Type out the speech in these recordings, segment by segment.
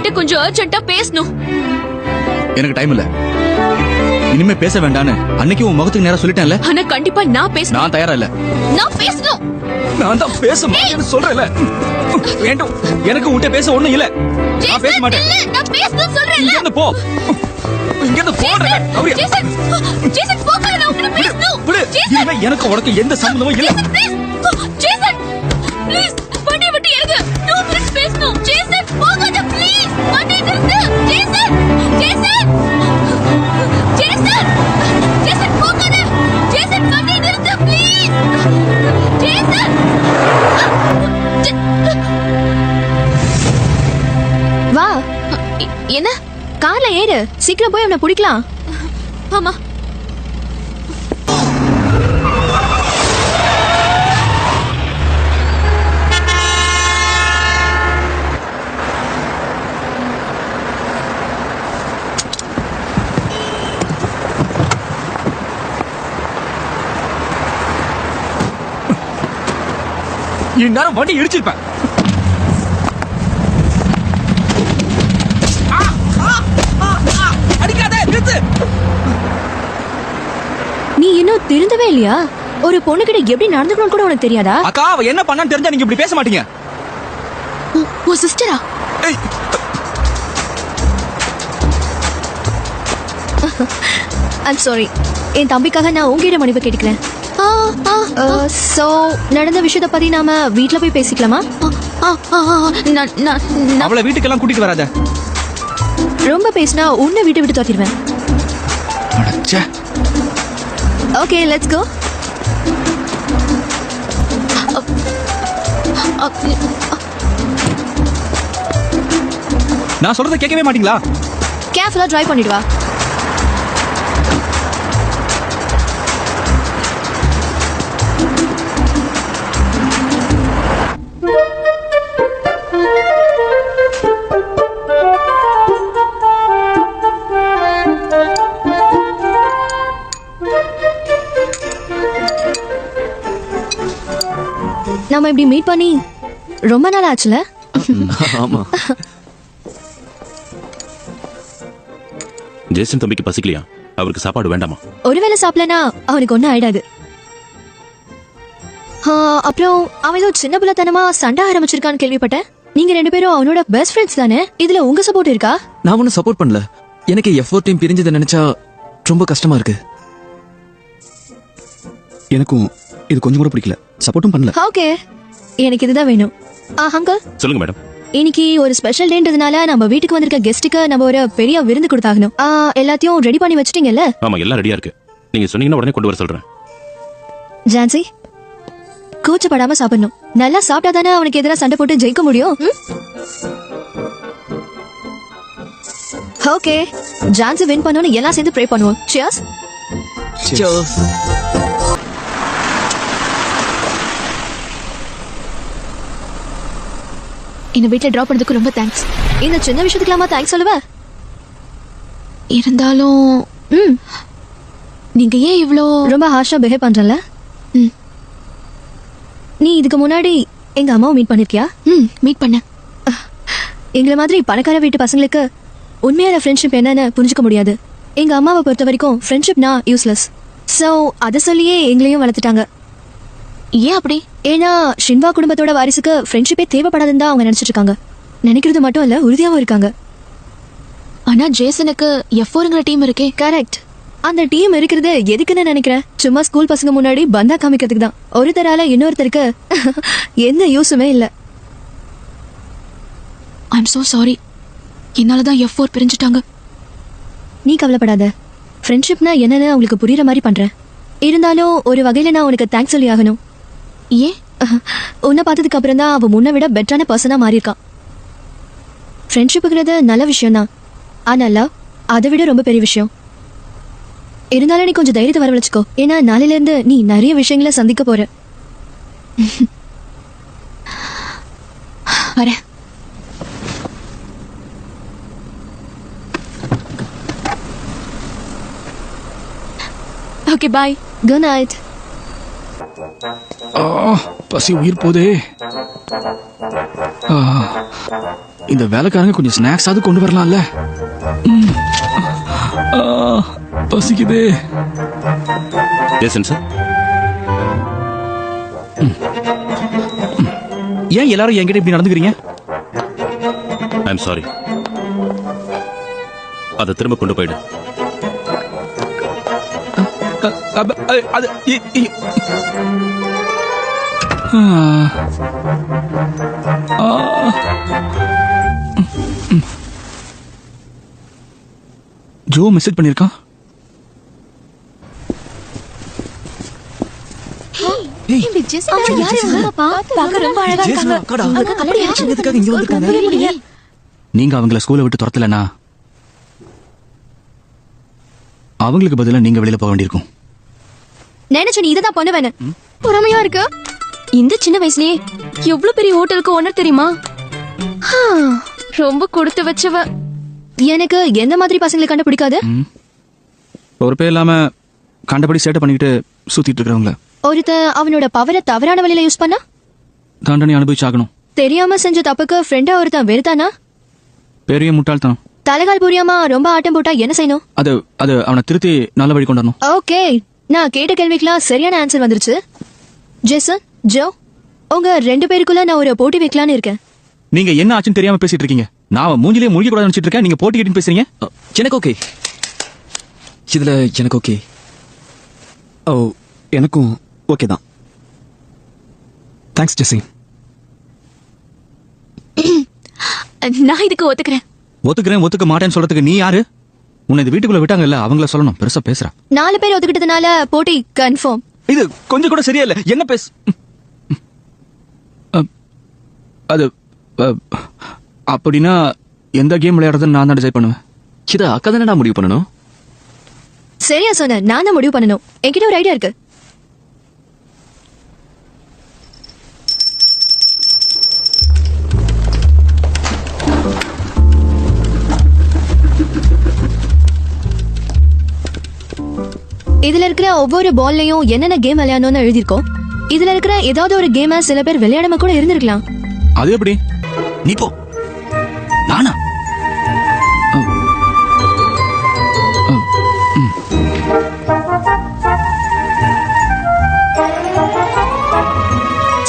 உன்கிட்ட கொஞ்சம் அர்ஜென்ட்டா பேசணும். எனக்கு டைம் இல்ல. இனிமே பேச வேண்டான்னு அன்னைக்கு உன் முகத்துக்கு நேரா சொல்லிட்டேன்ல. ஆனா கண்டிப்பா நான் பேசணும். நான் தயாரா இல்ல. நான் பேசணும். நான் தான் பேச மாட்டேன்னு சொல்றேன்ல. வேண்டும். எனக்கு உன்கிட்ட பேச ஒண்ணும் இல்ல. நான் பேச மாட்டேன். நான் பேசணும் சொல்றேன்ல. இங்க இருந்து போ. இங்க இருந்து போறேன். அப்படியே. ஜேசன். ஜேசன் போங்க, நான் உன்கிட்ட பேசணும். இனிமே எனக்கு உனக்கு எந்த சம்பந்தமும் இல்ல. ஜேசன் ப்ளீஸ் வண்டி விட்டு இறங்கு. 2 மினிட்ஸ் பேசணும். ஜேசன் போகாத ப்ளீஸ். வண்டி நிறுத்து. ஜேசன். ஜேசன். ஜேசன். ஜேசன் போகாத. ஜேசன் வண்டி நிறுத்து ப்ளீஸ். ஜேசன். வா. என்ன? கார்ல ஏறு. சீக்கிரம் போய் அவனை பிடிக்கலாம். ஆமா. இந்நேரம் வண்டி இடிச்சிருப்பேன். அடிக்காதே, நிறுத்து. நீ இன்னும் திருந்தவே இல்லையா? ஒரு பொண்ணு கிட்ட எப்படி நடந்துக்கணும் கூட உனக்கு தெரியாதா? அக்கா, அவ என்ன பண்ணான்னு தெரிஞ்சா நீங்க இப்படி பேச மாட்டீங்க. ஓ சிஸ்டரா? ஏய், ஐம் சாரி. என் தம்பிக்காக நான் உங்ககிட்ட மன்னிப்பு கேட்டுக்கிறேன். சோ நடந்த விஷயத்தை பத்தி நாம வீட்ல போய் பேசிக்கலாமா? அவளை வீட்டுக்கெல்லாம் கூட்டிட்டு வராத. ரொம்ப பேசினா உன்னை வீட்டை விட்டு தோத்திடுவேன். Okay, let's go. நான் சொல்றத கேட்கவே மாட்டீங்களா? கேர்ஃபுல்லா டிரைவ் பண்ணிட்டு வா. நாம இப்படி மீட் பண்ணி ரொம்ப நாள் ஆச்சுல? ஆமா. ஜேசன் தம்பிக்கு பசிக்கலையா? அவருக்கு சாப்பாடு வேண்டாமா? ஒருவேளை சாப்பிடலனா அவனுக்கு ஒன்னும் ஆயிடாது. அப்புறம் அவன் ஏதோ சின்ன பிள்ளைத்தனமா சண்டை ஆரம்பிச்சிருக்கான்னு கேள்விப்பட்டேன். நீங்க 2 பேரும் அவனோட பெஸ்ட் ஃப்ரெண்ட்ஸ் தானே? இதுல உங்க சப்போர்ட் இருக்கா? நான் ஒன்னும் சப்போர்ட் பண்ணல. எனக்கு எஃபோர்ட் டீம் பிரிஞ்சதை நினைச்சா ரொம்ப கஷ்டமா இருக்கு. எனக்கும் இது கொஞ்சம் கூட பிடிக்கல. சப்போர்ட்டும் பண்ணல. ஓகே, எனக்கு இதுதான் வேணும். அங்கிள் சொல்லுங்க மேடம். இன்னைக்கு ஒரு ஸ்பெஷல் டேன்றதுனால நம்ம வீட்டுக்கு வந்திருக்க கெஸ்ட்டுக்கு நம்ம ஒரு பெரிய விருந்து கொடுத்தாகணும். எல்லாத்தையும் ரெடி பண்ணி வச்சிட்டீங்கல்ல? ஆமா, எல்லாம் ரெடியா இருக்கு. நீங்க சொன்னீங்கன்னா உடனே கொண்டு வர சொல்றேன். ஜான்சி, கூச்சப்படாம சாப்பிடணும். நல்லா சாப்பிட்டா தானே அவனுக்கு எதிராக சண்டை போட்டு ஜெயிக்க முடியும். ஓகே, ஜான்சி வின் பண்ணனும் எல்லாம் சேர்ந்து ப்ரே பண்ணுவோம். சியர்ஸ். சியர்ஸ். இந்த வீட்ல டிராப் பண்ணதுக்கு ரொம்ப தேங்க்ஸ். இந்த சின்ன விஷயத்துக்குலாமா தேங்க்ஸ் சொல்லுவ? இருந்தாலும் நீங்க ஏன் இவ்ளோ ரொம்ப ஹார்ஷா பிஹேவ் பண்றல? நீ இதுக்கு முன்னாடி எங்க அம்மாவை மீட் பண்ணிருக்கியா? மீட் பண்ண. எங்களை மாதிரி பணக்கார வீட்டு பசங்களுக்கு உண்மையான ஃப்ரெண்ட்ஷிப் என்னன்னு புரிஞ்சுக்க முடியாது. எங்க அம்மாவை பொறுத்த வரைக்கும் ஃப்ரெண்ட்ஷிப்னா யூஸ்லெஸ். சோ அதை சொல்லியே எங்களையும் வளர்த்துட்டாங்க. ஏன் அப்படி? ஏன்னா ஷின்வா குடும்பத்தோட வாரிசுக்கு ஃப்ரெண்ட்ஷிப்பே தேவைப்படாதுன்னு தான் அவங்க நினைச்சிட்டு இருக்காங்க. நினைக்கிறது மட்டும் இல்ல, உறுதியாவும் இருக்காங்க. ஆனா ஜேசனுக்கு F4ங்கிற டீம் இருக்கே. கரெக்ட். அந்த டீம் இருக்கிறது எதுக்குன்னு நினைக்கிறேன்? சும்மா ஸ்கூல் பசங்க முன்னாடி பந்தா காமிக்கிறதுக்கு தான். ஒருத்தரால இன்னொருத்தருக்கு எந்த யூஸுமே இல்ல. I'm so sorry. என்னாலதான் F4 பிரிஞ்சுட்டாங்க. நீ கவலைப்படாத. ஃப்ரெண்ட்ஷிப்னா என்னன்னு அவங்களுக்கு புரியுற மாதிரி பண்றேன். இருந்தாலும் ஒரு வகையில நான் உனக்கு தேங்க்ஸ் சொல்லி ஆகணும். ஏன்? உன்னை பார்த்ததுக்கு அப்புறம் தான் அவ முன்ன விட பெட்டரான பர்சனா மாறி இருக்கான். ஃப்ரெண்ட்ஷிப்புங்கிறது நல்ல விஷயம் தான். ஆனா லவ் அதை விட ரொம்ப பெரிய விஷயம். இருந்தாலும் நீ கொஞ்சம் தைரியத்தை வரவழைச்சுக்கோ. ஏன்னா நாளையில இருந்து நீ நிறைய விஷயங்களை சந்திக்க போற. வரேன். Okay, bye. Good night. பசி உயிர் போதே. ஆ, இந்த வேலைக்காரங்க கொஞ்சம் ஸ்நாக்ஸாவது கொண்டு வரலாம்ல. ஆ, பசிக்குதே. ஜேசன் சார், ஏன் எல்லாரும் என்கிட்ட இப்படி நடந்துக்கிறீங்க? I am sorry. அதை திரும்ப கொண்டு போயிடு. அது ஜோ மெசேஜ் பண்ணிருக்கான். நீங்க அவங்கள ஸ்கூலை விட்டு துரத்தலனா அவங்களுக்கு பதிலா நீங்க வெளியில போக வேண்டியிருக்கும். நினைச்சு நீ இததான் பண்ண வேணும். பொறாமையா இருக்கு. இந்த சின்ன வயசுலயே எவ்வளவு பெரிய ஹோட்டலுக்கு ஓனர் தெரியுமா? ரொம்ப கொடுத்து வச்சவ. எனக்கு எந்த மாதிரி பசங்களை கண்டு பிடிக்காது. பொறுப்பே இல்லாம கண்டபடி சேட்டை பண்ணிக்கிட்டு சுத்திட்டு இருக்கிறவங்க. ஒருத்த அவனோட பவரை தவறான வழியில யூஸ் பண்ணா தண்டனை அனுபவிச்சாகணும். தெரியாம செஞ்ச தப்புக்கு ஃப்ரெண்டா ஒருத்தன் வெறுத்தானா பெரிய முட்டாள்தான். தலைகால் புரியாம ரொம்ப ஆட்டம் போட்டா என்ன செய்யணும்? அது அது அவனை திருத்தி நல்ல வழி கொண்டு வரணும். ஓகே, நான் கேட்ட கேள்விக்கெல்லாம் சரியான ஆன்சர் வந்துருச்சு. ஜேசன், ஜோ, உங்க 2 பேருக்குள்ள நான் ஒரு போட்டி வைக்கலான்னு இருக்கேன். நீங்க என்ன ஆச்சுன்னு தெரியாம பேசிட்டு இருக்கீங்க. நான் மூஞ்சிலே முழுகி கூட நினைச்சிட்டு இருக்கேன். நீங்க போட்டி கேட்டு பேசுறீங்க. எனக்கு ஓகே. இதுல எனக்கு ஓகே. ஓ, எனக்கும் ஓகே தான். தேங்க்ஸ் ஜெசி. நான் இதுக்கு ஒத்துக்கிறேன். ஒத்துக்கிறேன் ஒத்துக்க மாட்டேன்னு சொல்றதுக்கு நீ யாரு? உன்னை இந்த வீட்டுக்குள்ள விட்டாங்கல்ல, அவங்கள சொல்லணும். பெருசா பேசுற. 4 பேர் ஒத்துக்கிட்டதுனால போட்டி கன்ஃபார்ம். இது கொஞ்சம் கூட சரியா இல்ல. என்ன பேசு? அது அப்படின்னா எந்த கேம் விளையாடுறதுன்னு நான் தான் டிசைட் பண்ணுவேன். இத அக்கா தானடா முடிவு பண்ணணும். சரியா சொன்ன, நான் தான் முடிவு பண்ணணும். என்கிட்ட ஒரு ஐடியா இருக்கு. இதுல இருக்கிற ஒவ்வொரு பால்லையும் என்னென்ன கேம் விளையாடணும்னு எழுதிருக்கோம். இதுல இருக்கிற ஏதாவது ஒரு கேம சில பேர் விளையாடாம கூட இருந்திருக்கலாம். அது எப்படி? நீ போ. நானா?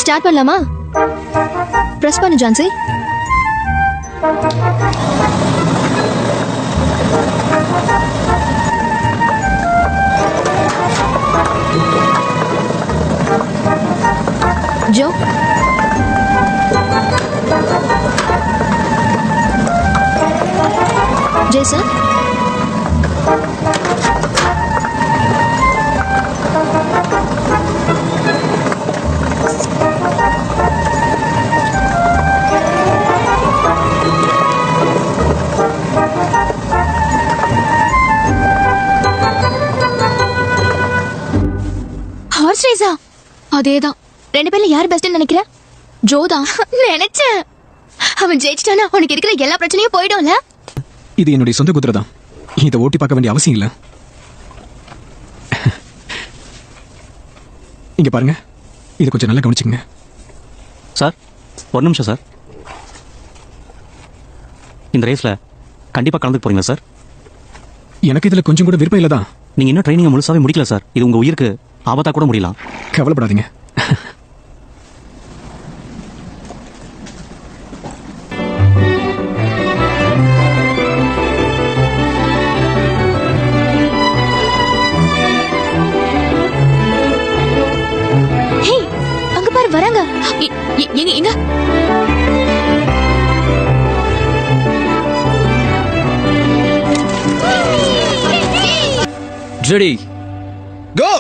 ஸ்டார்ட் பண்ணலாமா? பிரஸ் பண்ணு ஜான்சி. ஜோ, ஜேசன், ஹார்ஸ் ரேஸா? அதேதான். 2 பேர்ல யார் பெஸ்ட்னு நினைக்கிற? ஜோதான். நினைச்சேன். அவன் ஜெயிச்சிட்டானா உனக்கு இருக்கிற எல்லா பிரச்சனையும் போயிடும்ல. இது என்னுடைய சொந்த குதிரை தான். இதை ஓட்டி பார்க்க வேண்டிய அவசியம் இல்ல. இங்க பாருங்க, இதை கொஞ்சம் நல்லா கவனிச்சுங்க. சார், ஒரு நிமிஷம் சார். இந்த ரேஸ்ல கண்டிப்பா கலந்துக்க போறீங்களா சார்? எனக்கு இதுல கொஞ்சம் கூட விருப்பம் இல்லதான். நீங்க இன்னும் ட்ரைனிங் முழுசாவே முடிக்கல சார். இது உங்க உயிருக்கு ஆபத்தா கூட முடியலாம். கவலைப்படாதீங்க. ஹே, அங்க பாரு வராங்க. எங்க எங்க? Ready go.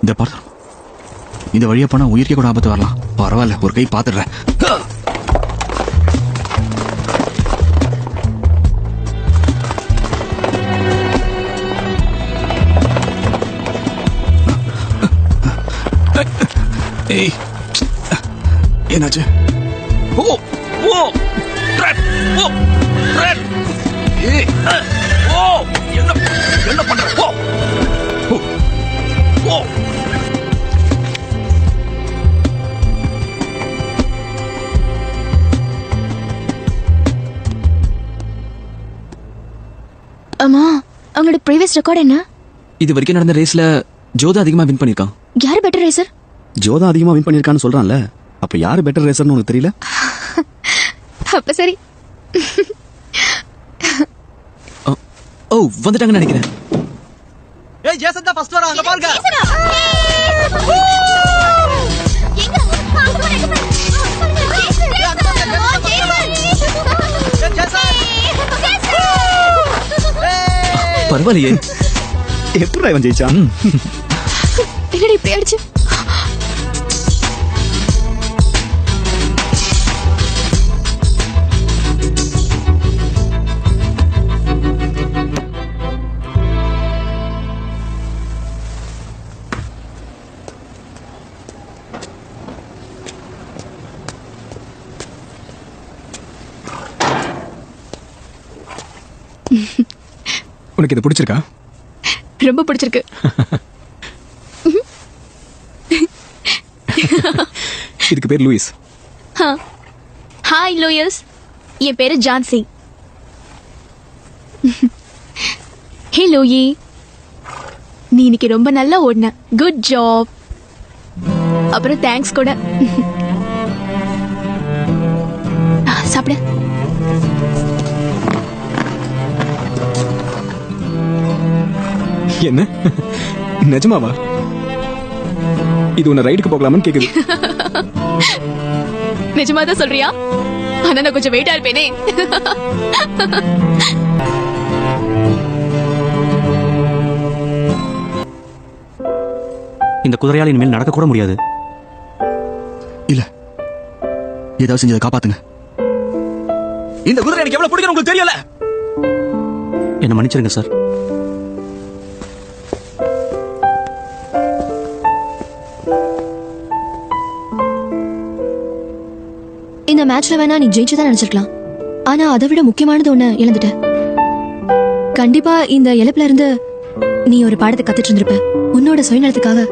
இந்த பாரு, இந்த வழியா போனா உயிருக்கே கூட ஆபத்து வரலாம். பரவாயில்ல, ஒரு கை பாத்துடுறேன். என்னாச்சு? ஓ ஓ ரெட் ஓ ரெட் ஓ என்ன என்ன பண்ற ஓ ஓ அம்மா அவங்களோட ப்ரீவியஸ் ரெக்கார்ட் என்ன? இது வரைக்கும் நடந்த ரேஸ்ல ஜோதா அதிகமா வின் பண்ணிருக்கான். யாரு பெட்டர் ரேசர்? ஜோதா அதிகமா வின் பண்ணிருக்கான்னு சொல்றான்ல, அப்ப யாரு பெட்டர் ரேசர்னு உனக்கு தெரியல? அப்ப சரி. ஓ வந்துட்டாங்கன்னு நினைக்கிறேன். ஏய் ஜேசன் தான் ஃபர்ஸ்ட் வரான், அங்க பாருங்க. பரவாயில்லையே. எப்படி இவன் ஜெயிச்சான்? என்னடி இப்படி ஆயிடுச்சு? உனக்கு இது பிடிச்சிருக்கா? ரொம்ப பிடிச்சிருக்கு. இதுக்கு பேர் லூயிஸ். ஹாய் லூயிஸ், என் பேரு ஜான்சி. ஹே லூயி, நீ இன்னைக்கு ரொம்ப நல்லா ஓடின. Good job. அப்புறம் தேங்க்ஸ் கூட. சாப்பிட. என்ன நிஜமாவா? இது உன்னை ரைடுக்கு போகலாமான்னு கேக்குது. நிஜமா தான் சொல்றியா? ஆனா நான் கொஞ்சம் வெயிட்டா இருப்பேனே. இந்த குதிரையால இனிமேல் நடக்க கூட முடியாது. இல்ல, ஏதாவது செஞ்சதை காப்பாத்துங்க. இந்த குதிரை எனக்கு எவ்வளவு பிடிக்கும் உங்களுக்கு தெரியல. என்ன மன்னிச்சிருங்க சார். இந்த மேட்ச்ல வேணா நீ ஜெயிச்சுதான் நினைச்சிருக்கலாம். ஆனா அதை விட முக்கியமானது ஒண்ணு இழந்துட்ட. கண்டிப்பா இந்த இழப்புல இருந்து நீ ஒரு பாடத்தை கத்துட்டு இருந்திருப்ப. உன்னோட சுயநலத்துக்காக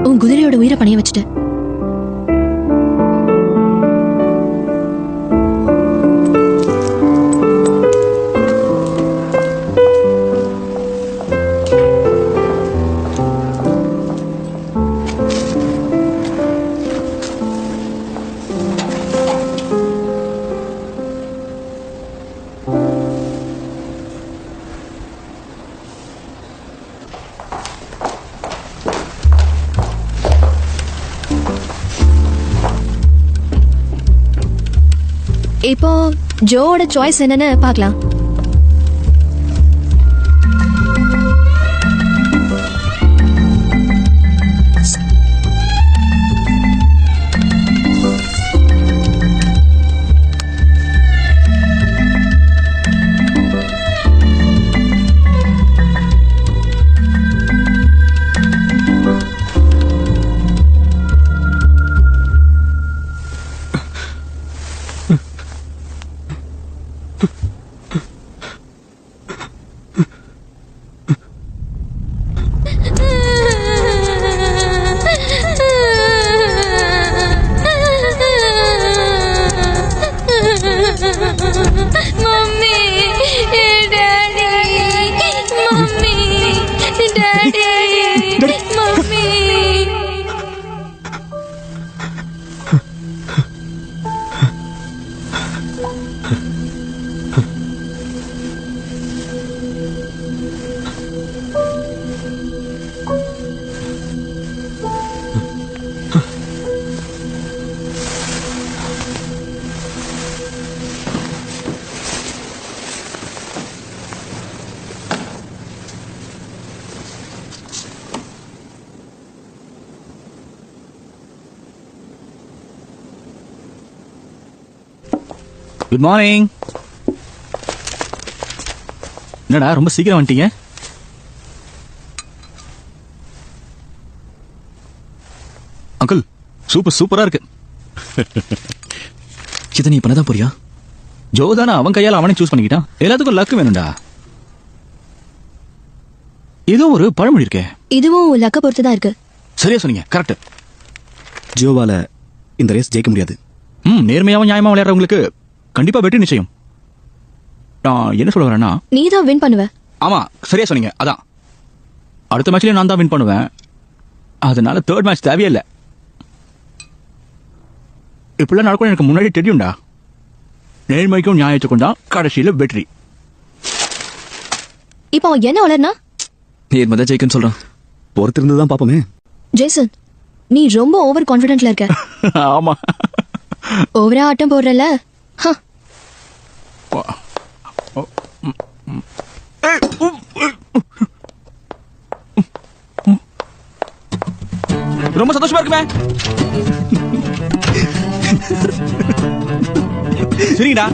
உன் குதிரையோட உயிரை பணைய வச்சுட்ட. இப்போ ஜோவோட சாய்ஸ் என்னன்னு பார்க்கலாம். Good morning. என்னடா ரொம்ப சீக்கிரம் வந்துட்டீங்க? அங்கிள், சூப்பரா இருக்கு. இதை நீ பண்ணதான் போறியா? ஜோ தானே அவன் கையால அவனே சூஸ் பண்ணிக்கிட்டான். எல்லாத்துக்கும் லக் வேணும்டா. ஏதோ ஒரு பழமொழி இருக்கே. இதுவும் லக்க பொறுத்து தான் இருக்கு. சரியா சொன்னீங்க, கரெக்ட். ஜோவால இந்த ரேஸ் ஜெயிக்க முடியாது. நேர்மையாவும் நியாயமா விளையாடுறவங்களுக்கு கண்டிப்பா வெற்றி நிச்சயம். நான் என்ன சொல்ல வரேன்னா, நீ தான் வின் பண்ணுவ. ஆமா சரியா சொன்னீங்க. அதான் அடுத்த மேட்ச்லயே நான் தான் வின் பண்ணுவேன். அதனால தேர்ட் மேட்ச் தேவையே இல்லை. இப்படிலாம் நடக்கும் எனக்கு முன்னாடி தெரியும்டா. நேர்மைக்கும் நியாயத்துக்கும் தான் கடைசியில வெற்றி. இப்போ அவன் என்ன வளர்னா? நேர்மை தான் ஜெயிக்குன்னு சொல்றான். பொறுத்திருந்து தான் பாப்போமே. ஜேசன், நீ ரொம்ப ஓவர் கான்ஃபிடென்ட்ல இருக்க. ஆமா, ஓவரா ஆட்டம் போடுறல. ரொம்ப சந்தோஷமா இருக்குமே. சரிங்கடா,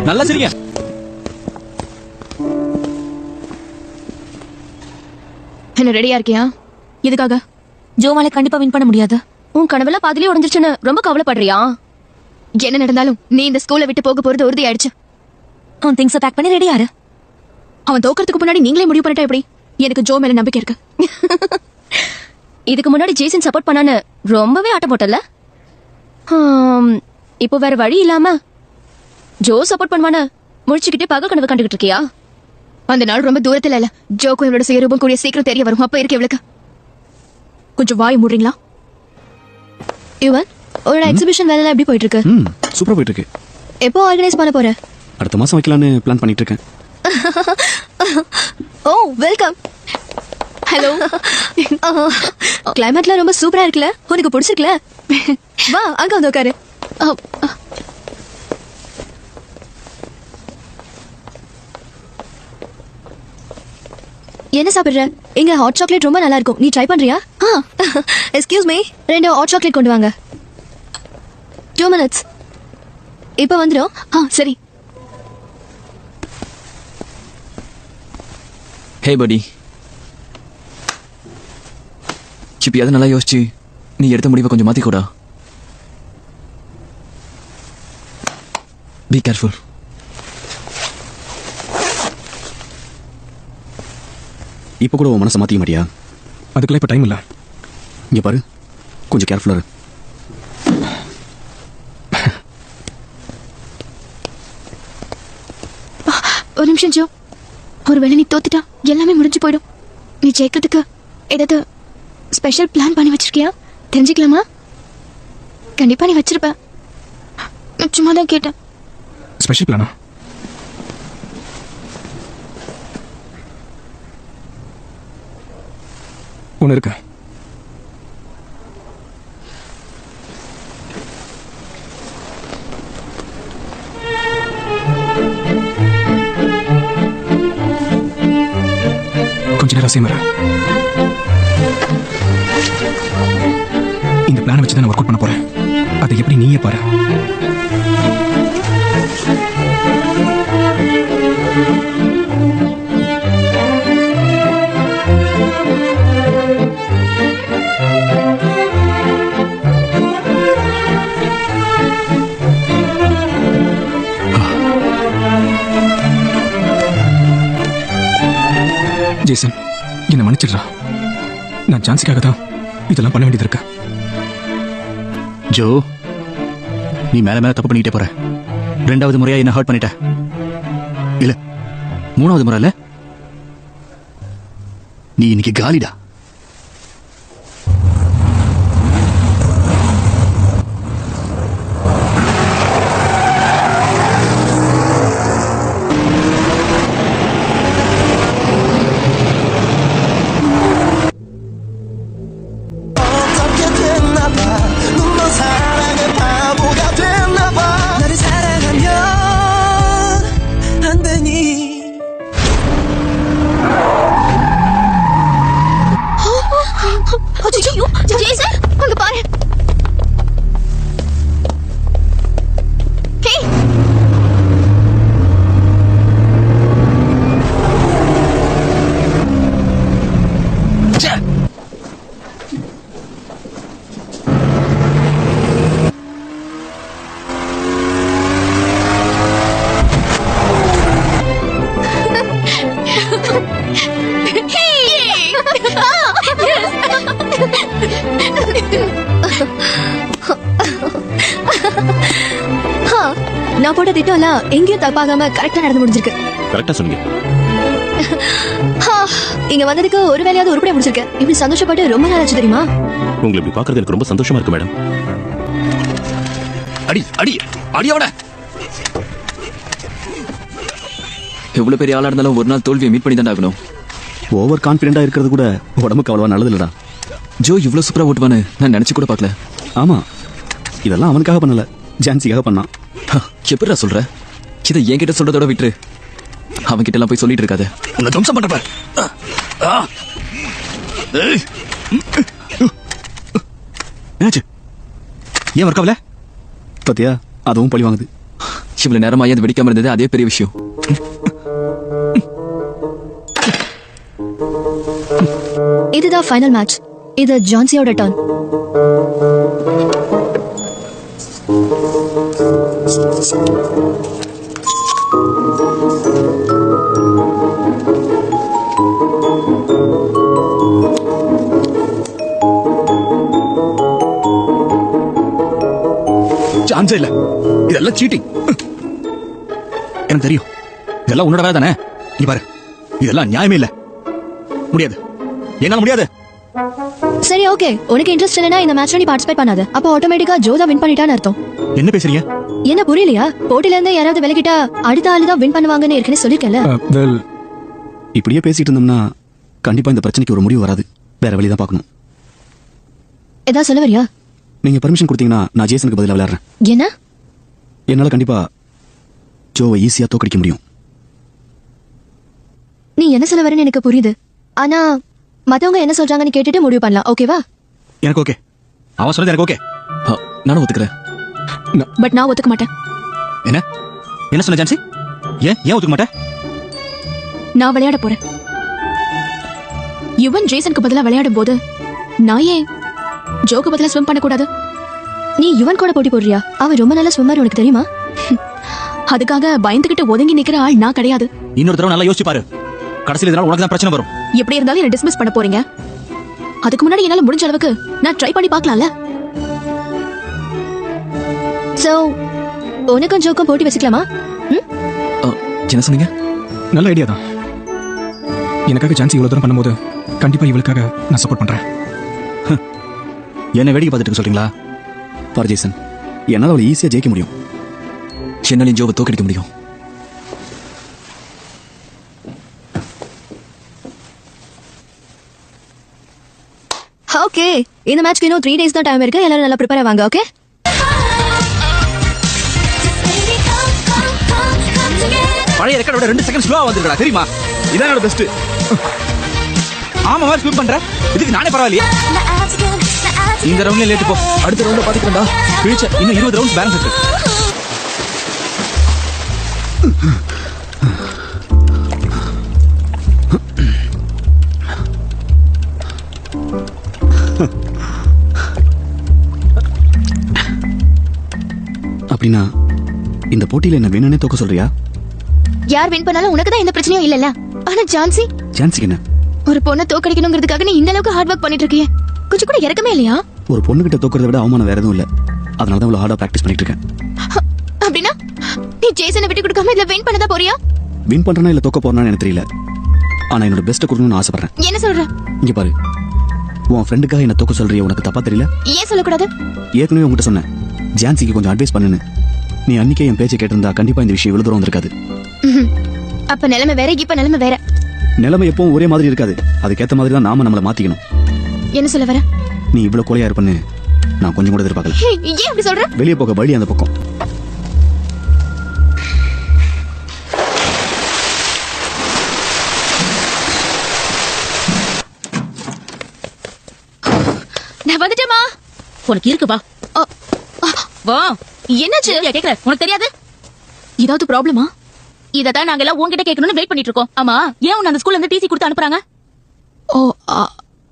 நல்லா சரிங்க. என்ன ரெடியா இருக்கியா? எதுக்காக? ஜோவால கண்டிப்பா வின் பண்ண முடியாது. உன் கனவுல பாதிலே உடைஞ்சிருச்சுன்னு ரொம்ப கவலைப்படுறியா? என்ன நடந்தாலும் நீ இந்த ஸ்கூலை விட்டு போக போறது உறுதி ஆயிடுச்சு. உன் திங்ஸ் பேக் பண்ணி ரெடியா இரு. அவன் தோக்கறதுக்கு முன்னாடி நீங்களே முடிவு பண்ணிட்டா எப்படி? எனக்கு ஜோ மேல நம்பிக்கை இருக்கு. இதுக்கு முன்னாடி ஜேசன் சப்போர்ட் பண்ணான்னு ரொம்பவே ஆட்டம் போட்டல. இப்போ வேற வழி இல்லாம ஜோ சப்போர்ட் பண்ணுவான முடிச்சுக்கிட்டே பகல் கனவு கண்டுகிட்டு இருக்கியா? அந்த நாள் ரொம்ப தூரத்துல இல்ல. ஜோக்கும் இவளோட சுயரூபம் கூடிய சீக்கிரம் தெரிய வரும். அப்ப இருக்கு இவளுக்கு. கொஞ்சம் வாய் மூடுறீங்களா? யுவன், உன்னோட எக்ஸிபிஷன் வேலை எப்படி போயிட்டு இருக்கு? சூப்பரா போயிட்டு இருக்கு. எப்போ ஆர்கனைஸ் பண்ண போற? அடுத்த மாசம் வைக்கலான்னு பிளான் பண்ணிட்டு இருக்கேன். ஓ, வெல்கம். ஹலோ. கிளைமேட்ல ரொம்ப சூப்பரா இருக்குல்ல? உனக்கு பிடிச்சிருக்குல? வா, அங்க வந்து உட்காரு. என்ன சாப்பிடுற? இங்க ஹாட் சாக்லேட் ரொம்ப நல்லா இருக்கும். நீ ட்ரை பண்றியா? எக்ஸ்கியூஸ் மீ, 2 ஹாட் சாக்லேட் கொண்டு வாங்க. 2 minutes. இப்ப வந்துரும். சரி. ஹே படி, இப்பயாவது நல்லா யோசிச்சு நீ எடுத்த முடிவை கொஞ்சம் மாத்திக்கூடா. Be careful. இப்ப கூட உன் மனசை மாத்திக்க மாட்டியா? அதுக்கெல்லாம் இப்ப டைம் இல்ல. இங்க பாரு, கொஞ்சம் கேர்ஃபுல்லா இரு. ஒரு நிமிஷம் ஜோ. ஒருவேளை நீ தோத்துட்டா எல்லாமே முடிஞ்சு போயிடும். நீ ஜெயிக்கிறதுக்கு ஏதாவது ஸ்பெஷல் பிளான் பண்ணி வச்சிருக்கியா? தெரிஞ்சுக்கலாமா? கண்டிப்பா நீ வச்சிருப்ப. சும்மா தான் கேட்டேன். ஸ்பெஷல் பிளானா? ஒன்று இருக்கு. கொஞ்ச நேரம் சேமரா, இந்த பிளானை வச்சு தான் நான் ஒர்க் அவுட் பண்ண போறேன். அதை எப்படி நீயே பாரு. ஜேசன், என்னை மன்னிச்சிடுறா. நான் ஜான்சிக்காக தான் இதெல்லாம் பண்ண வேண்டியது இருக்கு. ஜோ, நீ மேல மேல தப்பு பண்ணிட்டே போற. 2வது முறையா என்ன ஹர்ட் பண்ணிட்ட. இல்ல 3வது முறை இல்ல. நீ இன்னைக்கு காலிடா. எல்லாம் எங்கேயும் தப்பாகாம கரெக்டா நடந்து முடிஞ்சிருக்கு. கரெக்டா சொன்னீங்க. இங்க வந்ததுக்கு ஒரு வேலையாவது உருப்படியா முடிச்சிருக்க. இப்படி சந்தோஷப்பட்டு ரொம்ப நாள் ஆச்சு தெரியுமா? உங்களை இப்படி பாக்குறது எனக்கு ரொம்ப சந்தோஷமா இருக்கு மேடம். அடி அடி அடியோட. எவ்வளவு பெரிய ஆளா இருந்தாலும் ஒரு நாள் தோல்வியை மீட் பண்ணி தான் ஆகணும். ஓவர் கான்ஃபிடென்ட்டா இருக்கிறது கூட உடம்புக்கு அவ்வளவா நல்லது இல்லடா. ஜோ இவ்வளவு சூப்பரா ஓட்டுவான்னு நான் நினைச்சு கூட பார்க்கல. ஆமா, இதெல்லாம் அவனுக்காக பண்ணல, ஜான்சிக்காக பண்ணான். எப்படிடா சொல்ற? இதை என்கிட்ட சொல்றதோட விட்டுரு. அவன்கிட்ட எல்லாம் போய் சொல்லிட்டு இருக்காத. உன்னை துவம்சம் பண்றப்ப என்னாச்சு? ஏன் ஒர்க் ஆகல? பத்தியா, அதுவும் பழி வாங்குது. இவ்வளவு நேரமா அது வெடிக்காம இருந்தது அதே பெரிய விஷயம். இதுதான் ஃபைனல் மேட்ச். இது ஜான்சியோட டர்ன். சான்ஸே இல்ல, இதெல்லாம் சீட்டிங். எனக்கு தெரியும், இதெல்லாம் உன்னோட வேலை தானே. நீ பாரு, இதெல்லாம் நியாயமே இல்ல. முடியாது, என்னால முடியாது. சரி ஓகே, உனக்கு இன்ட்ரெஸ்ட் இல்லனா இந்த மேட்ச்ல நீ பார்ட்டிசிபேட் பண்ணாத. அப்ப ஆட்டோமேட்டிக்கா ஜோ தான் வின் பண்ணிட்டான்னு அர்த்தம். என்ன பேசுறீங்க? என்ன புரியலையா? போட்டில இருந்து யாராவது விலகிட்டா அடுத்த ஆளு தான் வின் பண்ணுவாங்கன்னு ஏற்கனவே சொல்லிருக்கேன்ல. வெல், இப்படியே பேசிட்டு இருந்தோம்னா கண்டிப்பா இந்த பிரச்சனைக்கு ஒரு முடிவு வராது. வேற வழி தான் பார்க்கணும். ஏதாவது சொல்ல வரியா? நீங்க பர்மிஷன் கொடுத்தீங்கன்னா நான் ஜேசனுக்கு பதிலா விளையாடுறேன். என்ன? என்னால கண்டிப்பா ஜோவை ஈஸியா தோக்கடிக்க முடியும். நீ என்ன சொல்ல வரேன்னு எனக்கு புரியுது. ஆனா மத்தவங்க என்ன சொல்றாங்கன்னு கேட்டுட்டு முடிவு பண்ணலாம். ஓகேவா? எனக்கு ஓகே. அவன் சொன்னது எனக்கு ஓகே. நானும் ஒத்துக்கிறேன். பட் நான் ஒத்துக்க மாட்டேன். என்ன என்ன சொன்ன ஜான்சி? ஏன் ஒத்துக்க மாட்டேன்? நான் விளையாட போறேன். யுவன் ஜேசனுக்கு பதிலா விளையாடும் போது நான் ஏன் ஜோக்கு பதிலா ஸ்விம் பண்ணக்கூடாது? நீ யுவன் கூட போட்டி போடுறியா? அவன் ரொம்ப நல்ல ஸ்விம்மர், உனக்கு தெரியுமா? அதுக்காக பயந்துகிட்டு ஒதுங்கி நிக்கிற ஆள் நான் கிடையாது. இன்னொரு தடவை நல்லா யோசிச்சு பாரு. கடைசியில் இதனால உனக்கு தான் பிரச்சனை வரும். எப்படி இருந்தாலும் என்ன டிஸ்மிஸ் பண்ண போறீங்க. அதுக்கு முன்னாடி என்னால முடிஞ்ச அளவுக்கு நான் ட்ரை பண்ணி பார்க்கலாம்ல. சோ உனக்கும் ஜோக்கும் போட்டி வச்சுக்கலாமா? என்ன சொன்னீங்க? நல்ல ஐடியா தான். எனக்காக ஜான்சி இவ்வளவு தூரம் பண்ணும்போது கண்டிப்பா இவளுக்காக நான் சப்போர்ட் பண்றேன். என்ன வேடிக்கை பார்த்துட்டு சொல்றீங்களா? பாரு ஜேசன், என்னால அவளை ஈஸியா ஜெயிக்க முடியும். என்னாலையும் ஜோவை தோக்கடிக்க முடியும். ஓகே, இந்த மேட்ச்க்கு இன்னும் 3 days தான் டைம் இருக்கு. எல்லாரும் நல்லா ப்ரிப்பேர் ஆவாங்க. ஓகே, பழைய ரெக்கார்டோட 2 செகண்ட் ஸ்லோவா வந்திருக்கா தெரியுமா? இதான் என்னோட பெஸ்ட். ஆமா மாதிரி ஸ்விம் பண்ற, இதுக்கு நானே பரவாயில்லையே. இந்த ரவுண்ட்ல லேட் போ, அடுத்த ரவுண்ட்ல பாத்துக்கறேன்டா. கிழிச்ச இன்னும் 20 ரவுண்ட்ஸ் பேலன்ஸ் இருக்கு. அப்படின்னா இந்த போட்டியில என்ன வேணும்னே தோக்க சொல்றியா? யார் வின் பண்ணாலும் உனக்கு தான் எந்த பிரச்சனையும் இல்லல்ல. ஆனா ஜான்சிக்கு என்ன? ஒரு பொண்ணை தோக்கடிக்கணுங்கிறதுக்காக நீ இந்த அளவுக்கு ஹார்ட் ஒர்க் பண்ணிட்டு இருக்கியே, கொஞ்சம் கூட இறக்கமே இல்லையா? ஒரு பொண்ணுகிட்ட தோக்கறத விட அவமானம் வேற எதுவும் இல்ல. அதனால தான் இவ்வளவு ஹார்டா பிராக்டிஸ் பண்ணிட்டு இருக்கேன். அப்படின்னா நீ ஜேசனை விட்டு கொடுக்காம இதுல வின் பண்ணதா போறியா? வின் பண்றேனா இல்ல தோக்க போறேனா எனக்கு தெரியல. ஆனா என்னோட பெஸ்ட் கொடுக்கணும்னு ஆசைப்படுறேன். என்ன சொல்ற? இங்க பாரு, உன் ஃப்ரெண்டுக்காக என்ன தோக்க சொல்றிய, உனக்கு தப்பா தெரியல? ஏன் சொல்லக்கூடாது? ஏற்கனவே உங்ககிட்ட சொன்னேன், ஜான்சிக்கு கொஞ்சம் அட்வைஸ் பண்ணுன்னு. நீ அன்னைக்கே என் பேச்சை கேட்டிருந்தா கண்டிப்பா இந்த விஷயம் இவ்வளவு தூரம் வந்திருக்காது. அப்ப நிலைமை வேற, இப்ப நிலைமை வேற. நிலைமை எப்பவும் ஒரே மாதிரி இருக்காது. அதுக்கேத்த மாதிரி தான் நாம நம்மள மாத்திக்கணும். என்ன சொல்ல வர? நீ இவ்வளவு கொலையா இருப்பன்னு நான் கொஞ்சம் கூட எதிர்பார்க்கல. ஏன் அப்படி சொல்ற? வெளியே போக வழி அந்த பக்கம். நான் வந்துட்டேமா. உனக்கு இருக்கு வா. வா. என்னாச்சு? கேக்குற உனக்கு தெரியாது? ஏதாவது ப்ராப்ளமா? இததான் நாங்க எல்லாம் உன்கிட்ட கேட்கணும்னு வெயிட் பண்ணிட்டு இருக்கோம். ஆமா, ஏன் உன்னை அந்த ஸ்கூல்ல இருந்து டிசி கொடுத்து அனுப்புறாங்க? ஓ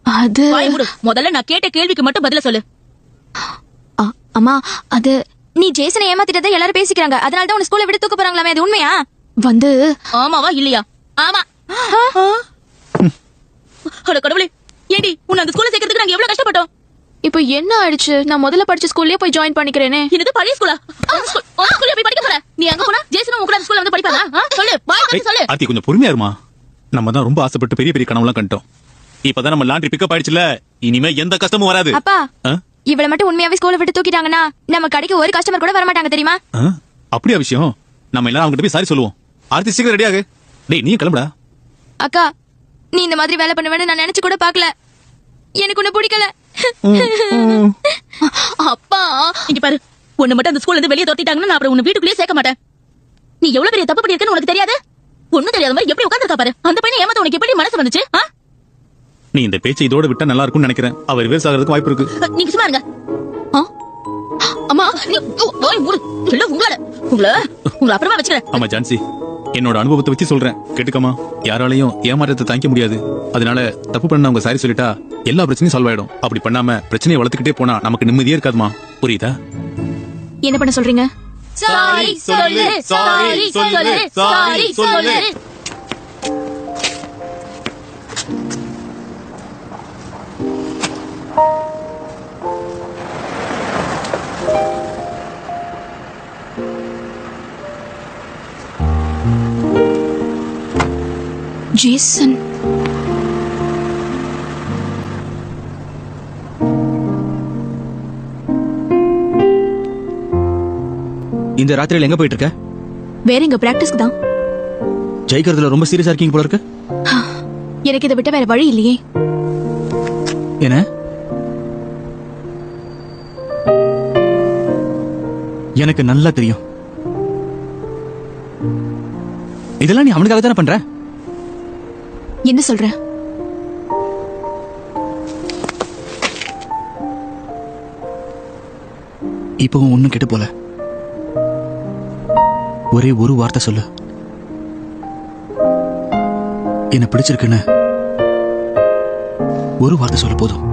அது வாய் மூடு. முதல்ல நான் கேட்ட கேள்விக்கு மட்டும் பதில சொல்லு. அம்மா, அது நீ ஜேசனை ஏமாத்திட்டதை எல்லாரும் பேசிக்கிறாங்க. அதனால தான் உன்னை ஸ்கூல்ல விட்டு தூக்க போறாங்களாமே, அது உண்மையா? வந்து ஆமாவா இல்லையா? ஆமா. அட கடவுளே, ஏண்டி உன்னை அந்த ஸ்கூல்ல சேர்க்கறதுக்கு நாங்க எவ்வளவு கஷ்டப்பட்டோம். இப்போ என்ன ஆயிடுச்சு? நான் முதல்ல படிச்ச ஸ்கூல்லயே போய் ஜாயின் பண்ணிக்கிறேனே. என்னது பழைய ஸ்கூலா? ஸ்கூல்ல போய் படிக்க போற? நீ அங்க போனா ஜேசனும் உங்க ஸ்கூல்ல வந்து படிப்பானா? சொல்லு, பாய் சொல்லு. ஆர்த்தி கொஞ்சம் பொறுமையா இருமா. நம்ம தான் ரொம்ப ஆசைப்பட்டு பெரிய பெரிய கனவுலாம் கண்டோம். இப்பதான் நம்ம லாண்ட்ரி பிக்கப் ஆயிடுச்சுல, இனிமே எந்த கஷ்டமும் வராது. அப்பா, ஆ? இவள மட்டும் உண்மையாவே ஸ்கூல்ல விட்டு தூக்கிட்டாங்கன்னா நம்ம கடைக்கு ஒரு கஸ்டமர் கூட வர மாட்டாங்க தெரியுமா? ஆ? அப்படியா விஷயம்? நம்ம எல்லாரும் அவங்க போய் சாரி சொல்லுவோம். ஆர்த்தி சீக்கிரம் ரெடி ஆகு. டேய் நீ கிளம்புடா. அக்கா, நீ இந்த மாதிரி வேலை பண்ணுவேன்னு நான் நினைச்சு கூட பார்க்கல. எனக்கு ஒண்ணு பிடிக்கல. அப்பா இங்க பாரு, உன்னை மட்டும் அந்த ஸ்கூல்ல இருந்து வெளியே துரத்திட்டாங்கன்னா நான் அப்புறம் உன்னை வீட்டுக்குள்ளேயே சேர்க்க மாட்டேன். நீ எவ்வளவு பெரிய தப்பு பண்ணிருக்கன்னு உனக்கு தெரியாது? ஒண்ணும் தெரியாத மாதிரி எப்படி உட்கார்ந்திருக்கா பாரு. அந்த பையனை ஏமாத்த உனக்கு எப்படி மனசு வந்துச்சு? நீ இந்த பேச்சை இதோட விட்டா நல்லா இருக்கும்னு நினைக்கிறேன். அவர் ரிவர்ஸ் ஆகிறதுக்கு வாய்ப்பு இருக்கு. நீங்க சும்மா இருங்க. அம்மா நீ ஓய் மூடு. இல்ல உங்களை அப்புறமா வச்சுக்கிறேன். ஆமா ஜான்சி, என்னோட அனுபவத்தை வச்சு சொல்றேன் கேட்டுக்கமா. யாராலையும் ஏமாற்றத்தை தாங்கிக்க முடியாது. அதனால தப்பு பண்ண அவங்க சாரி சொல்லிட்டா எல்லா பிரச்சனையும் சால்வ் ஆயிடும். அப்படி பண்ணாம பிரச்சனையை வளர்த்துக்கிட்டே போனா நமக்கு நிம்மதியே இருக்காதுமா. புரியுதா? என்ன பண்ண சொல்றீங்க? சாரி சொல்லு, சாரி சொல்லு, சாரி சொல்லு. ஜேசன், இந்த ராத்திரியில எங்க போயிட்டு இருக்க? வேற எங்க பிராக்டிஸ்க்கு தான். ஜெயிக்கிறதுல ரொம்ப சீரியஸா இருக்கீங்க போல இருக்கு. எனக்கு இதை விட்ட வேற வழி இல்லையே. என்ன? எனக்கு நல்லா தெரியும். இதெல்லாம் நீ அவனுக்காக தானே பண்ற? என்ன சொல்ற? இப்பவும் ஒண்ணும் கெட்டு போல. ஒரே ஒரு வார்த்தை சொல்லு. என்ன பிடிச்சிருக்குன்னு ஒரு வார்த்தை சொல்ல போதும்.